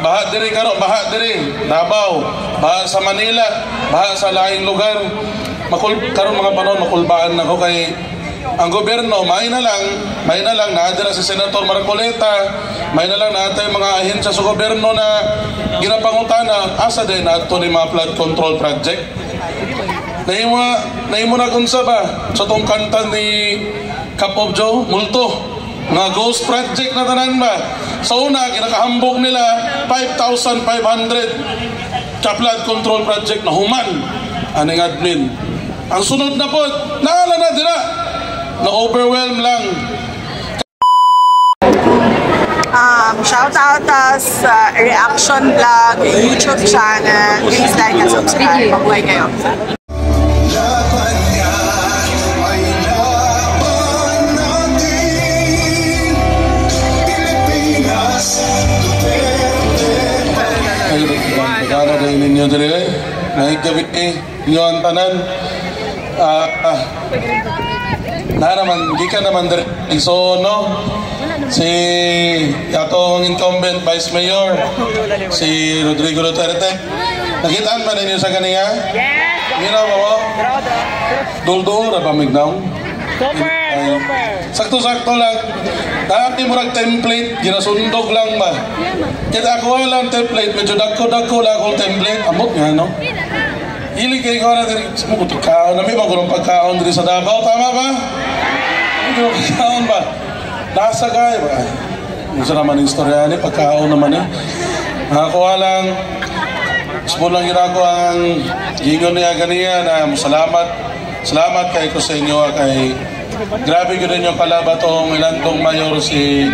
baha diri karon, baha diri Davao, baha sa Manila, baha sa laing lugar. Karon mga panon makulbaan nako kay ang gobyerno may na lang naadira si Senator Marcoleta, may na lang natay mga ahensya sa gobyerno na ginapangutana asa din adto ni mga flood control project. Nahimo na kunsa ba sa tong kanta ni Cup of Joe, multo nga ghost project na tanan ba. Sa una ginakahambog nila 5,500 sa flood control project na human aning admin. Ang sunod na po naala na dira na overwhelm lang. Shout out sa Reaction Vlog YouTube channel. Please like and subscribe. Mabuhay kayo. Kaya na ninyo diri nahigabi inyo ang tanan. Di ka naman diri so no si atong incumbent Vice Mayor si Rodrigo Duterte, nakitaan ba ninyo sa kaniya? Yes! Ginaw mo? Duldo ra ba mignaw? Super! Sakto-sakto lang. Dati mo nag-template, ginasundog lang ba? Kaya ako walang template, medyo dagko-dagko lang akong template. Amot nga, no? Hilig kayo ko na diri mo pagkaon na may magulong pagkaon diri sa Davao, tama ba? Hindi mo pagkaon ba? Nasa kaya ba? Isa naman yung istorya ni pagkaon naman eh. Nakakuha lang. Small lang ginagawa ang gingon niya ganiya na salamat kay ko sa inyo kay grabe ko din yung kalaba tong ilang mayor si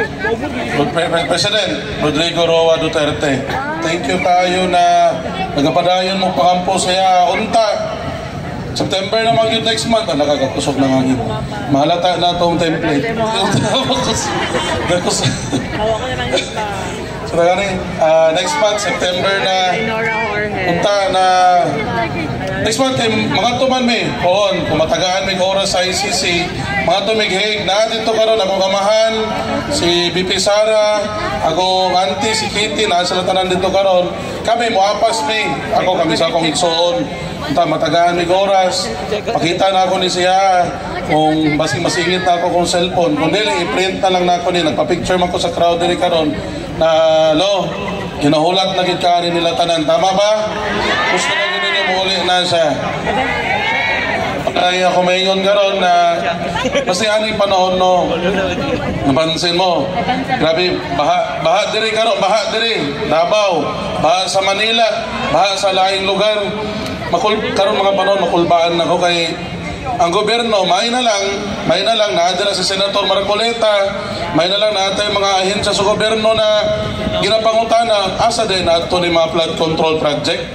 President Rodrigo Roa Duterte. Thank you tayo na nagapadayon mo pakampo saya unta. September na mag-yun next month, nakakakusok na ngangin. Mahalata na itong template. So next month, September na punta na next month, mga tuman may poon, kung matagaan may oras sa ICC, mga tumigig na dito karon akong kamahan, si BP Sara, akong auntie, si Kitty, nasa latanan dito karon. Kami, muapas may, ako kami sa akong igsoon. Matagaan may oras, pakita na ako ni siya kung masingit na ako kung cellphone. Kung dili, i-print na lang na ako ni, nagpa-picture man ko sa crowd diri karon na lo, ginahulat na gitkarin nila tanan. Tama ba? Gusto na gini niyo muli na siya. Ay ako mayon karon na basta aning panahon no. Napansin mo. Grabe, baha diri karon, baha diri Davao, baha sa Manila, baha sa laing lugar. Karon mga panahon makulbaan nako kay ang gobyerno may na lang naadira si Senator Marcoleta, may na lang natay mga ahensya sa gobyerno na ginapangutana asa din adto ni mga flood control project.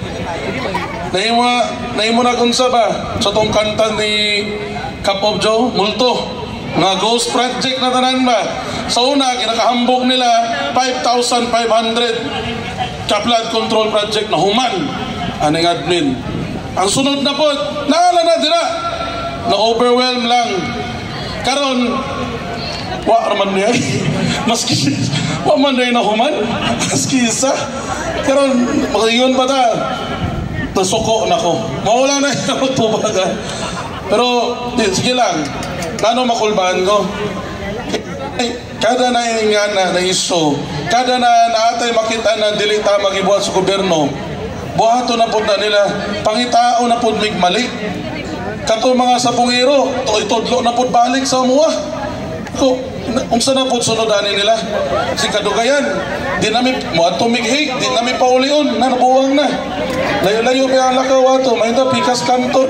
Nahimo na kunsa ba sa tong kanta ni Cup of Joe, multo nga ghost project na tanan ba. Sa una ginakahambog nila 5,500 sa flood control project na human aning admin. Ang sunod na po naala na dira na overwhelm lang. Karon wa raman niya maski wa man day na human maski isa karon magayon pa ta tasuko nako mawala na yung tubaga. Pero sige lang nano makulbahan ko kada na nga na iso kada na naatay makita na dili ta magibuhat sa gobyerno buhato na po na nila pangitao na po migmali kato mga sabungero itudlo na po balik sa umuha ko unsa na po sunodanin nila si kadugayan di namin mo ato mighig di namin paulion na nabuwang na layo-layo pa ang lakaw ato mahinda pikas kanto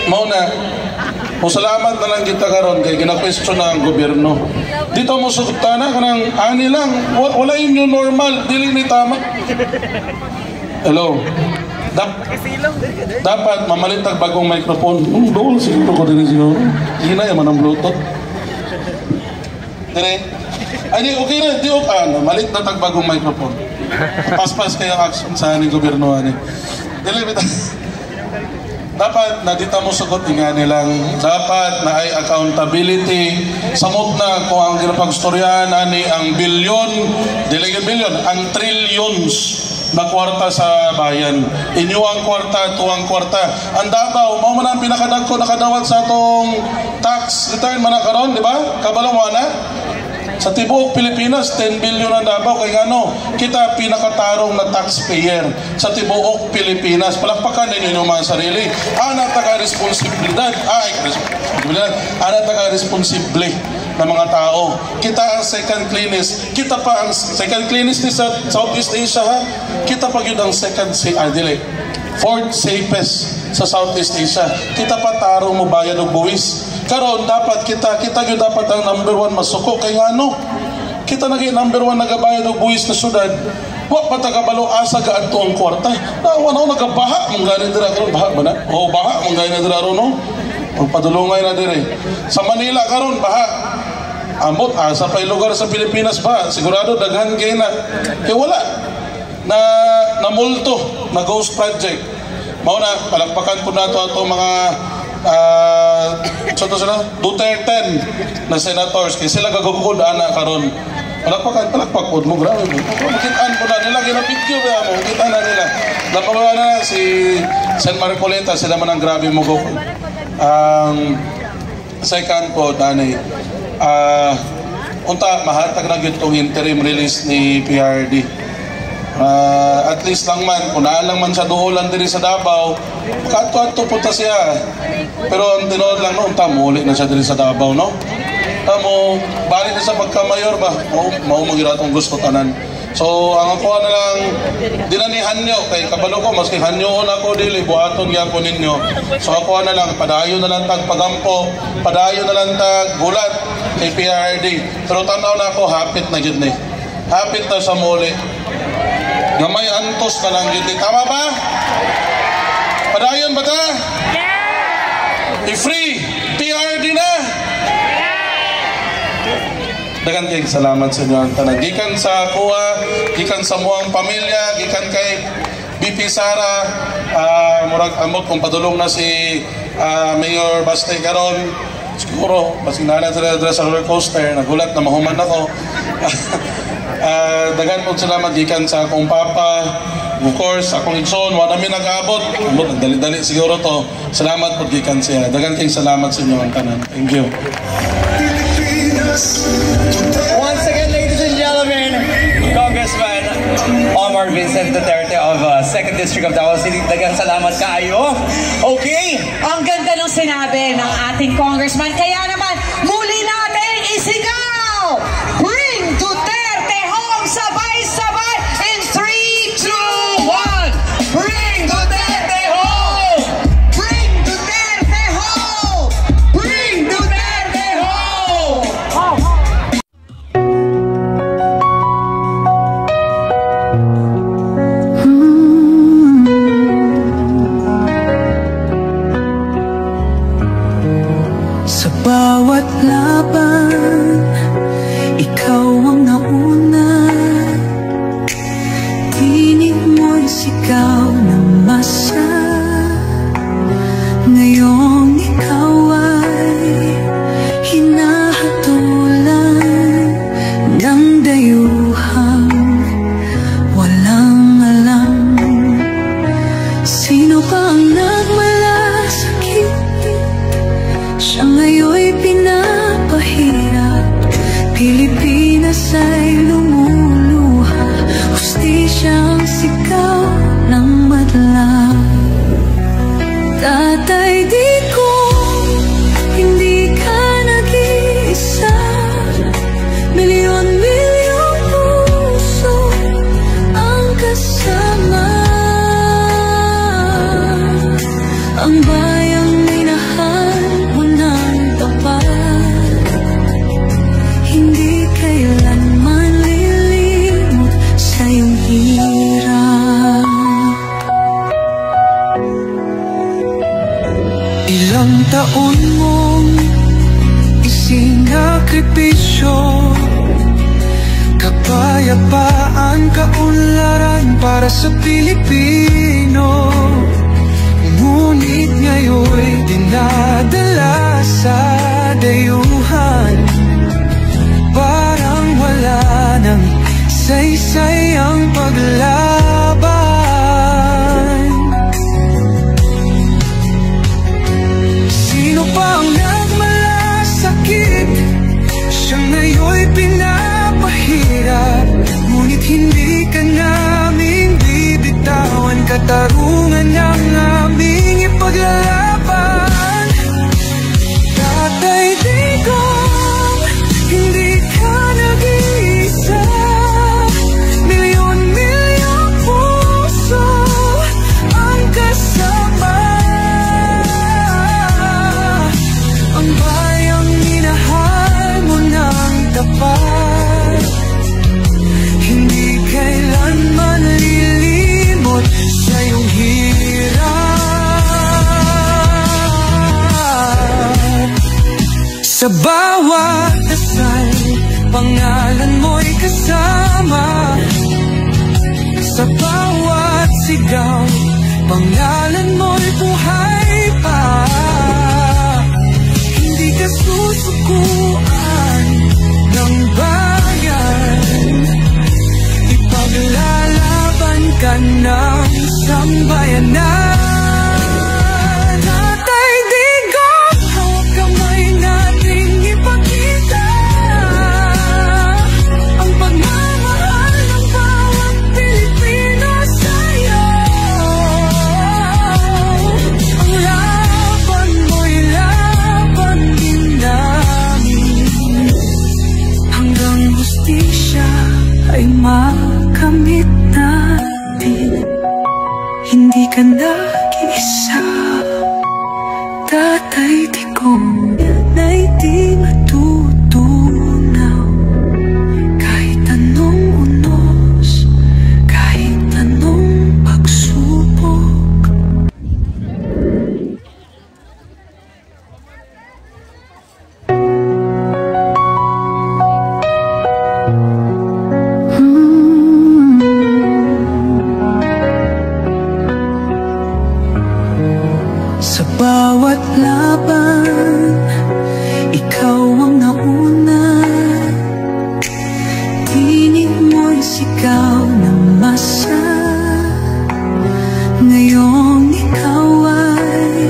mao na salamat na lang kita karon kay gina-question na ang gobyerno dito mo sugta na kanang ani lang wala inyo normal dili ni tama. Hello. Dapat mamalit ang bagong microphone. Doon siguro ko din siguro. Hina yaman ang Bluetooth. Dire. Ay di okay na, di okay na. Malit na tag bagong microphone. Paspas kayo action sa aning gobyerno ani. Dili bitaw. dapat na dita mo sugot nga nilang dapat na ay accountability samot na kung ang ginapagstoryahan ani ang bilyon, dili bilyon, ang trillions na kwarta sa bayan. Inyo ang kwarta, tuwang kwarta. Ang Davao, mao man ang pinakadagko nakadawat sa atong tax return man karon, di ba? Kabalo mo na? Sa tibuok Pilipinas, 10 billion ang Davao. Kaya ano, kita pinakatarong na taxpayer sa tibuok Pilipinas. Palakpakan ninyo yung mga sarili. Anak taga-responsibilidad. Anak taga-responsible na mga tao. Kita ang second cleanest. Kita pa ang second cleanest ni sa Southeast Asia, ha? Kita pa yun ang fourth safest sa Southeast Asia. Kita pa tarong mo bayan ng buwis. Karon dapat kita yun dapat ang number 1 masuko. Kaya ano? Kita naging number 1 nagabayan ng buwis na syudad. Wa pa tagabalo asa gaadto ang kwarta. Nawa na nagabaha mong ganin dira karon, baha ba na? O baha mong ganin dira ron, no? Pagpadulungay na dire. Sa Manila karon baha. Ambot asa pa lugar sa Pilipinas ba? Sigurado daghan kay na. Kaya wala na multo na ghost project. Mao na palakpakan po nato ato mga Duterte na senators kay sila gagugod ana karon. Palakpak po mo, grabe mo. Makitaan po na nila, ginapidyo ba mo, kita na nila. Napabawa na si San Marcoleta, sila man ang grabe mo go. Second po, danay, unta, mahatag na itong interim release ni PRD. At least lang man, kung naalang man sa duulan diri sa Davao, kato-ato punta siya. Pero ang tinood lang noon, muli na siya diri sa Davao, no? Tamo, balik na sa pagkamayor ba? Mao magiratong gusto tanan. So, ang ako na lang, dinanihan nyo, kay kabalo ko, maski hanyoon ako dili, buhaton yan ko ninyo. So, ako na lang, padayo na lang tag pagampo, padayo na lang tag gulat kay PRD. Pero tanaw na ako, hapit na yun eh. Hapit na sa muli. Nga may antos ka lang yun. Tama ba? Padayon ba ta? Yeah! I-free! PRD na! Dagan kayong salamat sa inyo ang tanan. Gikan sa kuha, gikan sa muang pamilya, gikan kay BP Sara, murag amot kung padulong na si Mayor Bastay karon. Siguro, pasinala sa roller coaster, nagulat na mahuman ako. Dagan po salamat gikan sa akong papa, of course, akong igsoon, wala namin nag-abot. Dali-dali siguro to. Salamat po gikan siya. Dagan kayong salamat sa inyo ang tanan. Thank you. Once again, ladies and gentlemen, Congressman Omar Vincent Duterte of 2nd District of Davao City. Dagang salamat kaayo. Okay. Ang ganda ng sinabi ng ating congressman. Kaya naman, muli natin isigaw! Bring Duterte home! Sabay-sabay! In 3, 2, 1! Bring Duterte home! Bring Duterte home! Bring Duterte home! Sa bawat laban, ikaw ang nauna. Tinig mo'y sigaw ng masa. Ngayong ikaw ay hinahatulan ng dayuhang walang alam. Sino ba ang nagmalasakit? Siya ngayon'y pinapahirap. Pilipinas ay lumuluha. Hustisyang sigaw ng madla. Tatay, di ko hindi ka nag-iisa. Milyon-milyong puso ang kasama. Ang bayang minahal mo ng tapat, hindi kailanman lilimot sa iyong hirap. Ilang taon mong isinakripisyo, kapayapaan, kaunlaran para sa Pilipino. Ngunit ngunit ngayon'y dinadala sa dayuhan. Parang wala nang saysay ang paglaban. Sino pa ang nagmalasakit? Siya ngayon'y pinapahirap, ngunit hindi ka naming bibitawan. Katarungan ang aming ipaglalaban. Tatay Digong, hindi ka nag-iisa. Milyon-milyong puso ang kasama. Ang bayang minahal mo ng tapat, hindi kailanman lilimot sa iyong hirap. Sa bawat dasal, pangalan mo'y kasama. Sa bawat sigaw, pangalan mo'y buhay pa. Hindi ka susukuan ng bayan, ipaglalaban ka ng sambayanan. Tatay Digong, hawak kamay nating ipakita ang pagmamahal ng bawat Pilipino sa'yo. Ang laban mo'y laban din namin, hanggang hustisya ay makamit natin. Hindi ka nag-iisa, Tatay Digong. Yan ay di matutunaw kahit anong unos, kahit anong pagsubok. Sa bawat laban, ikaw ang nauna. Tinig mo'y sigaw na masa. Ngayong ikaw ay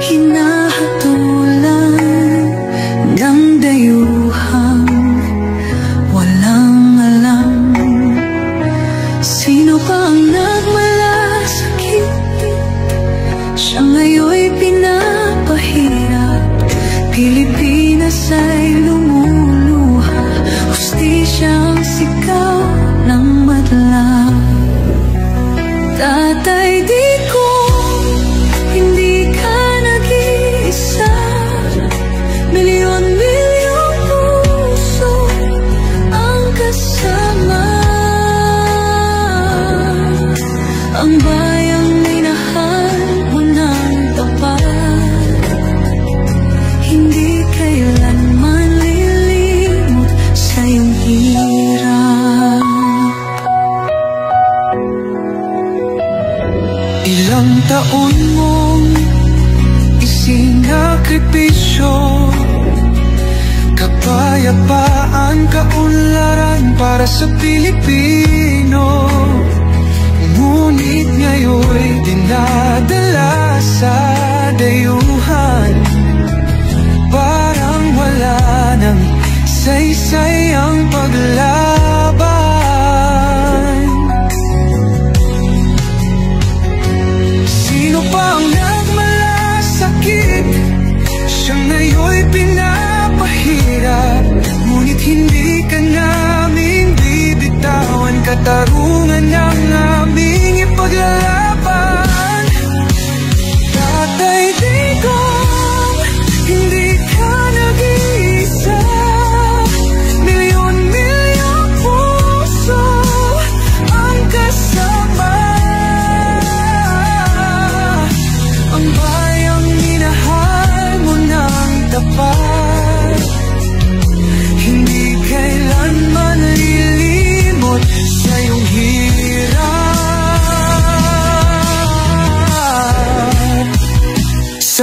hinahatulan ng dayuhang walang alam. Sino pa ang nagmalasakit? Siya ngayon'y pinapahirap. Pilipinas ay lumuluha, hustisya ang sigaw ng madla. Tatay Digong, hindi ka nag-iisa. Milyon-milyong puso ang kasama. Ang bayang minahal mo ng tapat, hindi kailanman lilimot sa iyong hirap. Ilang taon mong isinakripisyo, kapayapaan, kaunlaran para sa Pilipino. Ngunit ngayon'y dinadala sa dayuhan. Parang wala nang saysay ang paglaban. Sino pa ang nagmalasakit? Siya ngayon'y pinapahirap, ngunit hindi ka naming bibitawan. Katarungan ang aming ipaglalaban. Tatay Digong, hindi ka nag-iisa. Milyon-milyong puso ang kasama. Ang bayang minahal mo ng tapat, hindi kailanman lilimot sa iyong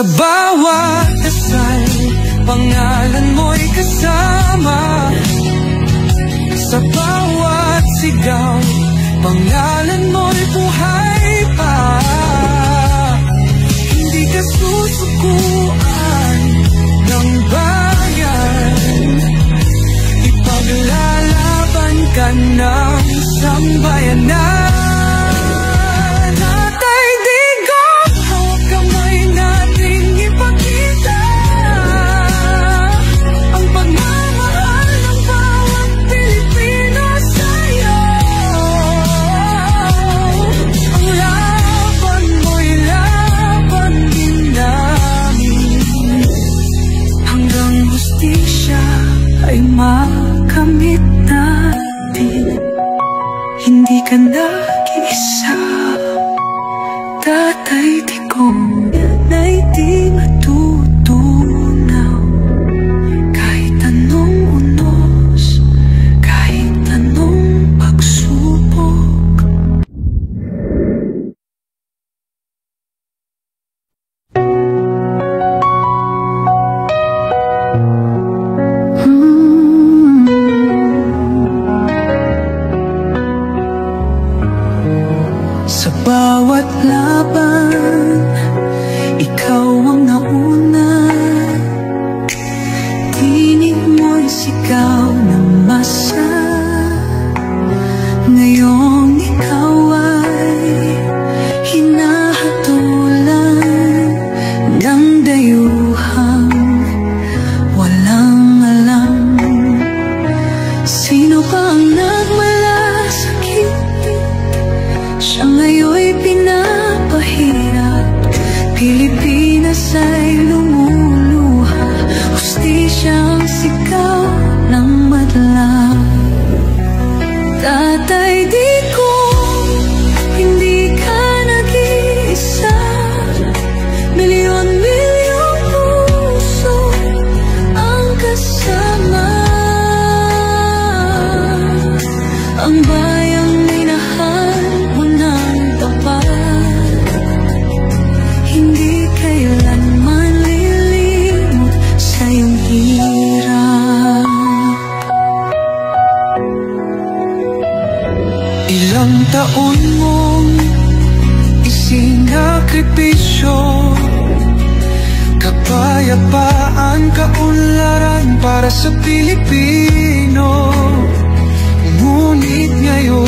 Sa bawat dasal, pangalan mo'y kasama. Sa bawat sigaw, pangalan mo'y buhay pa. Hindi ka susukuan ng bayan, ipaglalaban ka ng sambayanan. Ay makamit natin, hindi ka nag-iisa. Tatay Digong na'y di matutunaw. Kahit anong unos, kahit anong pagsubok. Sa bawat laban, ikaw ang nauna. Tinig mo'y sigaw ng masa. Ngayong ikaw ay hinahatulan ng dayuhang walang alam. Sino ba ang nagmalasakit? Siya ngayon'y pinapahirap. Pilipinas ay lumuluha. Hustisyang sigaw ng madla. Tatay Digong, hindi ka nag-iisa. Milyon-milyong puso ang kasama. Ang bayang minahal mo ng tapat, hindi kailanman lilimot sa iyong hirap. Ilang taon mong isinakripisyo, kapayapaan, kaunlaran para sa Pilipino. Ngunit ngayon